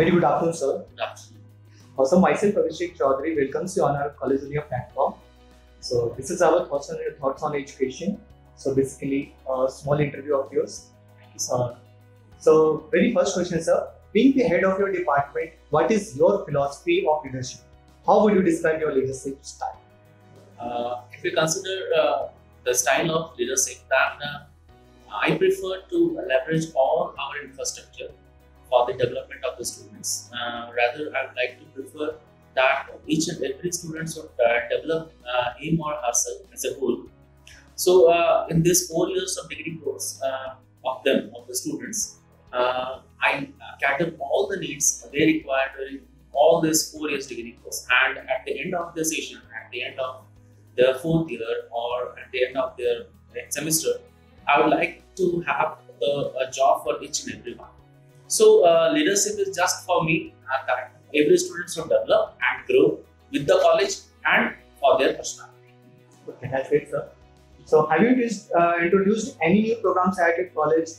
Very good afternoon, sir. Good afternoon. Also, myself, Abhishek Chaudhary, welcomes you on our College India platform. So, this is our thoughts on education. So, basically, a small interview of yours. So, very first question, sir. Being the head of your department, what is your philosophy of leadership? How would you describe your leadership style? If we consider the style of leadership, then I prefer to leverage all our infrastructure for the development of the students. Rather, I would like to prefer that each and every student should develop him or herself as a whole. So, in this 4 years of degree course of the students, I cater all the needs they require during all this 4 years degree course. And at the end of the session, at the end of their 4th year, or at the end of their semester, I would like to have a job for each and every one. So, leadership is just for me that every student should develop and grow with the college and for their personality. Okay, that's great, sir. So, have you introduced any new programs at your college?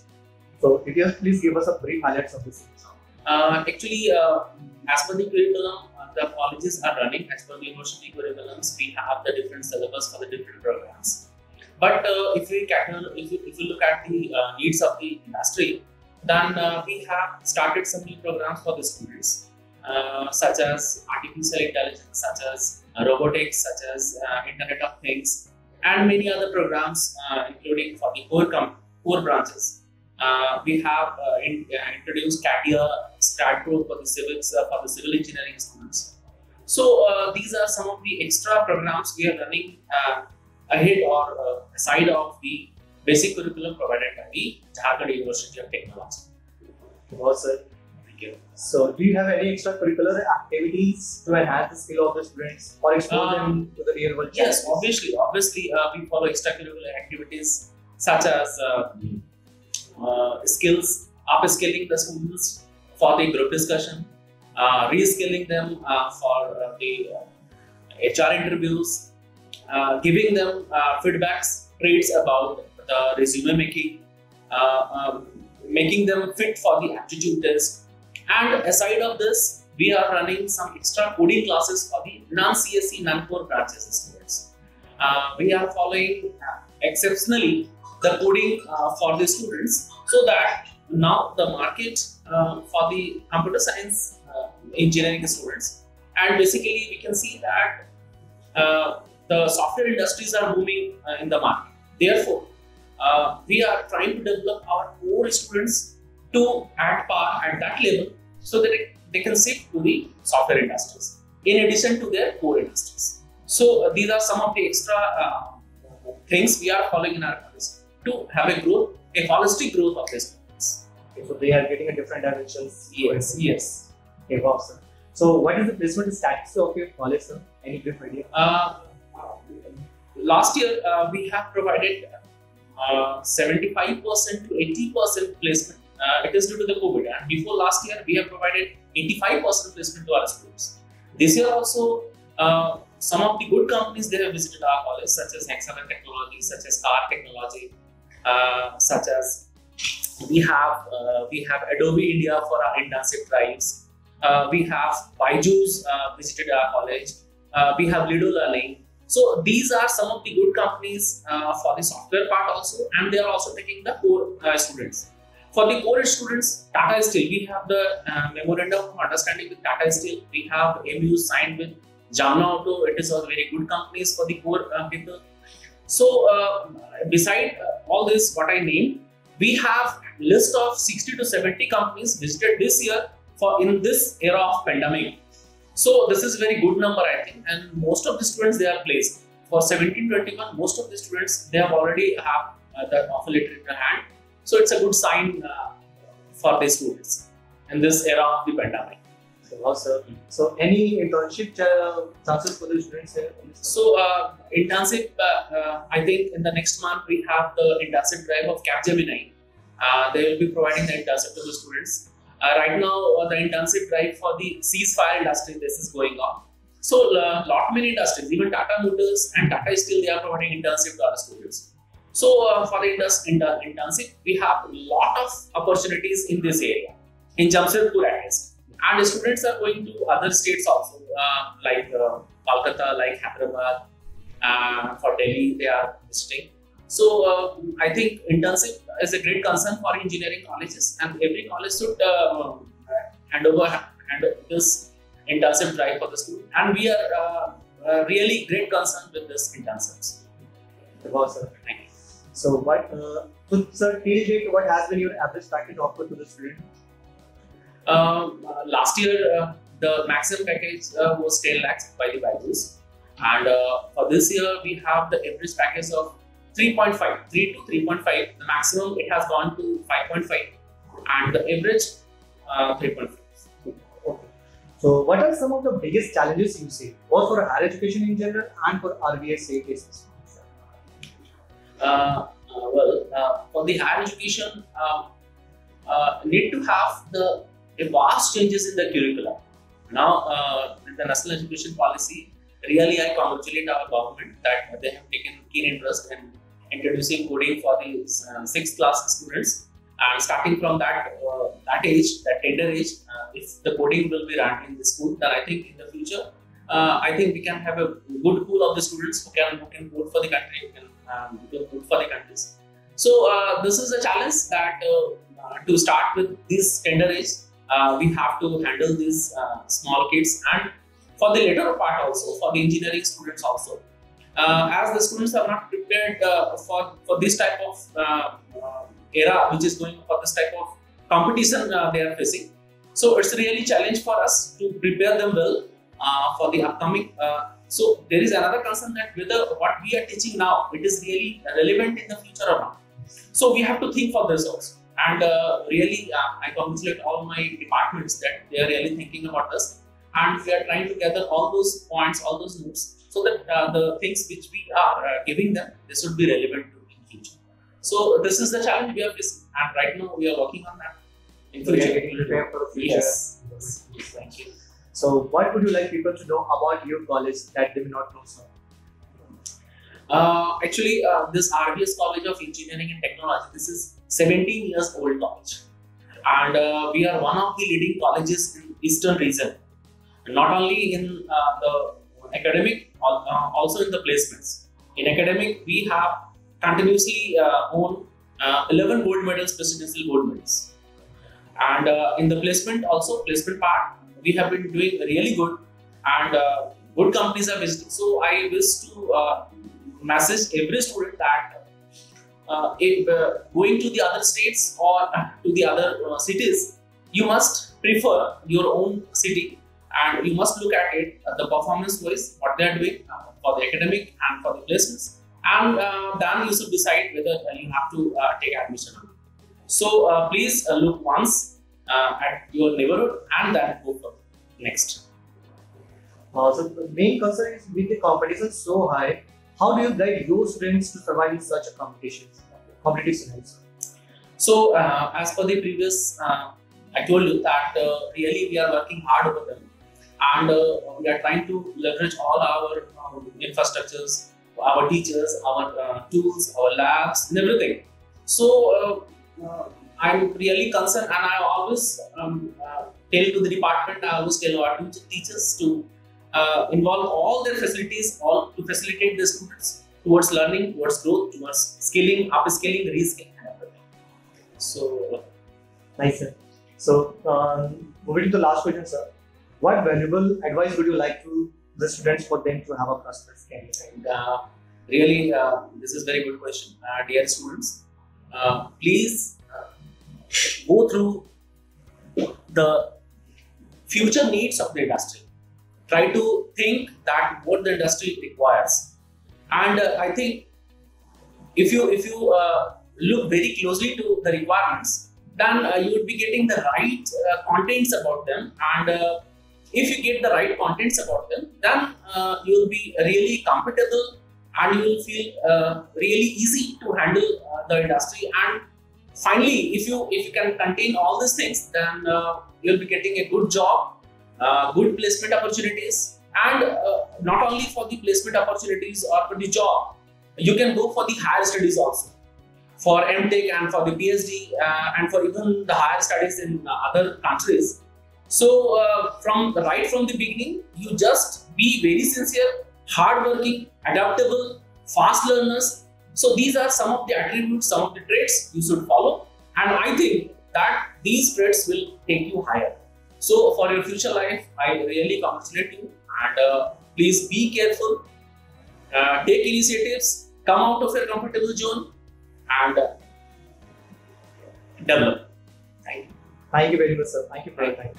So, if you please give us a brief highlights of this. Actually, as per the curriculum, the colleges are running as per the university curriculums. We have the different syllabus for the different programs. But if you look at the needs of the industry, then we have started some new programs for the students, such as artificial intelligence, such as robotics, such as Internet of Things, and many other programs, including for the core branches. We have introduced CATIA, STATPro for the civil engineering students. So these are some of the extra programs we are running ahead or aside of the basic curriculum provided by the Jharkhand University of Technology. Wow, sir. Thank you. So, do you have any extracurricular activities to enhance the skill of the students or expose them to the real world? Yes, obviously, we follow extracurricular activities such as skills, upskilling the students for the group discussion, reskilling them for the HR interviews, giving them feedbacks, traits about the resume making, making them fit for the aptitude test. And aside of this, we are running some extra coding classes for the non-CSE, non-core branches students. We are following exceptionally the coding for the students, so that now the market for the computer science engineering students, and basically we can see that the software industries are booming in the market. Therefore, we are trying to develop our core students to at par at that level, so that they can shift to the software industries in addition to their core industries. So these are some of the extra things we are following in our college to have a holistic growth of the students. Okay, so they are getting a different dimensions. Yes. Okay, wow, sir. So, what is the placement status of your college, sir? Any brief idea? Last year, we have provided 75% to 80% placement. It is due to the COVID. And before last year, we have provided 85% placement to our students. This year also, some of the good companies they have visited our college, such as Hexagon Technology, such as Car Technology, such as we have Adobe India for our internship drives. We have Byju's visited our college. We have Lido Learning. So these are some of the good companies for the software part also, and they are also taking the core students. For the core students, Tata Steel, we have the memorandum of understanding with Tata Steel. We have MU signed with Jamna Auto. It is a very good companies for the core people. So beside all this, what I named, we have list of 60 to 70 companies visited this year in this era of pandemic. So this is very good number, I think, and most of the students they are placed. For 1721, most of the students they have already have the offer letter in their hand. So it's a good sign for the students in this era of the pandemic. Wow, sir. So any internship chances for the students here? So internship, I think in the next month we have the internship drive of Capgemini. They will be providing the internship to the students. Right now, the internship drive for the ceasefire industry, this is going on. So, many industries, even Tata Motors and Tata Steel, they are providing internship to our students. So, for the internship, we have a lot of opportunities in this area, in Jamshedpur at least. And the students are going to other states also, like Kolkata, like Hyderabad, for Delhi they are visiting. So I think internship is a great concern for engineering colleges, and every college should hand this internship drive for the student. And we are really great concern with this internships. Wow, sir. Thank you. So sir, till date, what has been your average package offered to the student? Last year, the maximum package was 10 lakhs by the values, and for this year we have the average package of 3.5, 3 to 3.5. The maximum it has gone to 5.5, and the average 3.5. Okay. So, what are some of the biggest challenges you see, both for higher education in general and for RVSA cases? For the higher education, need to have the vast changes in the curriculum. Now, with the National Education Policy, really I congratulate our government that they have taken keen interest in introducing coding for the 6th class students. And starting from that age, that tender age, if the coding will be run in the school, then I think in the future, I think we can have a good pool of the students who can code for the country, code for the countries. So this is a challenge that to start with this tender age, we have to handle these small kids, and for the later part also, for the engineering students also. As the students are not prepared for this type of era which is going for this type of competition they are facing. So it's really a challenge for us to prepare them well for the upcoming. So there is another concern that whether what we are teaching now, it is really relevant in the future or not. So we have to think for this also. And really, I congratulate all my departments that they are really thinking about this. And we are trying to gather all those points, all those notes, so that the things which we are giving them, they should be relevant to in future. So this is the challenge we are facing, and right now we are working on that. In So, future, getting prepared for the future. Yes. Thank you. So, what would you like people to know about your college that they may not know, sir? Actually, this RVS College of Engineering and Technology, this is 17 years old college, and we are one of the leading colleges in Eastern region. Not only in the academic, also in the placements. In academic, we have continuously won 11 gold medals, presidential gold medals. And in the placement also, placement part, we have been doing really good, and good companies are visiting. So I wish to message every student that if going to the other states or to the other cities, you must prefer your own city, and you must look at it, the performance wise, what they are doing for the academic and for the placements, and then you should decide whether you have to take admission or not. So please look once at your neighborhood and then go for next. So the main concern is with the competition so high, how do you guide your students to survive in such a competitive scenarios? So as per the previous, I told you that really we are working hard over them, and we are trying to leverage all our infrastructures, our teachers, our tools, our labs, and everything. So I'm really concerned, and I always tell to the department, I always tell our teachers to involve all their facilities, all to facilitate the students towards learning, towards growth, towards skilling, upskilling, reskilling, and everything. So Nice, sir. So moving to the last question, sir. What valuable advice would you like to the students for them to have a prosperous career? Really, this is very good question, dear students. Please go through the future needs of the industry. Try to think that what the industry requires, and I think if you look very closely to the requirements, then you would be getting the right contents about them, and if you get the right contents about them, then you will be really comfortable, and you will feel really easy to handle the industry. And finally, if you can contain all these things, then you will be getting a good job, good placement opportunities, and not only for the placement opportunities or for the job, you can go for the higher studies also, for MTech and for the PhD, and for even the higher studies in other countries. So right from the beginning, you just be very sincere, hardworking, adaptable, fast learners. So these are some of the attributes, some of the traits you should follow, and I think that these traits will take you higher. So for your future life, I really congratulate you, and please be careful, take initiatives, come out of your comfortable zone, and develop. Thank you. Thank you very much, sir. Thank you for your time.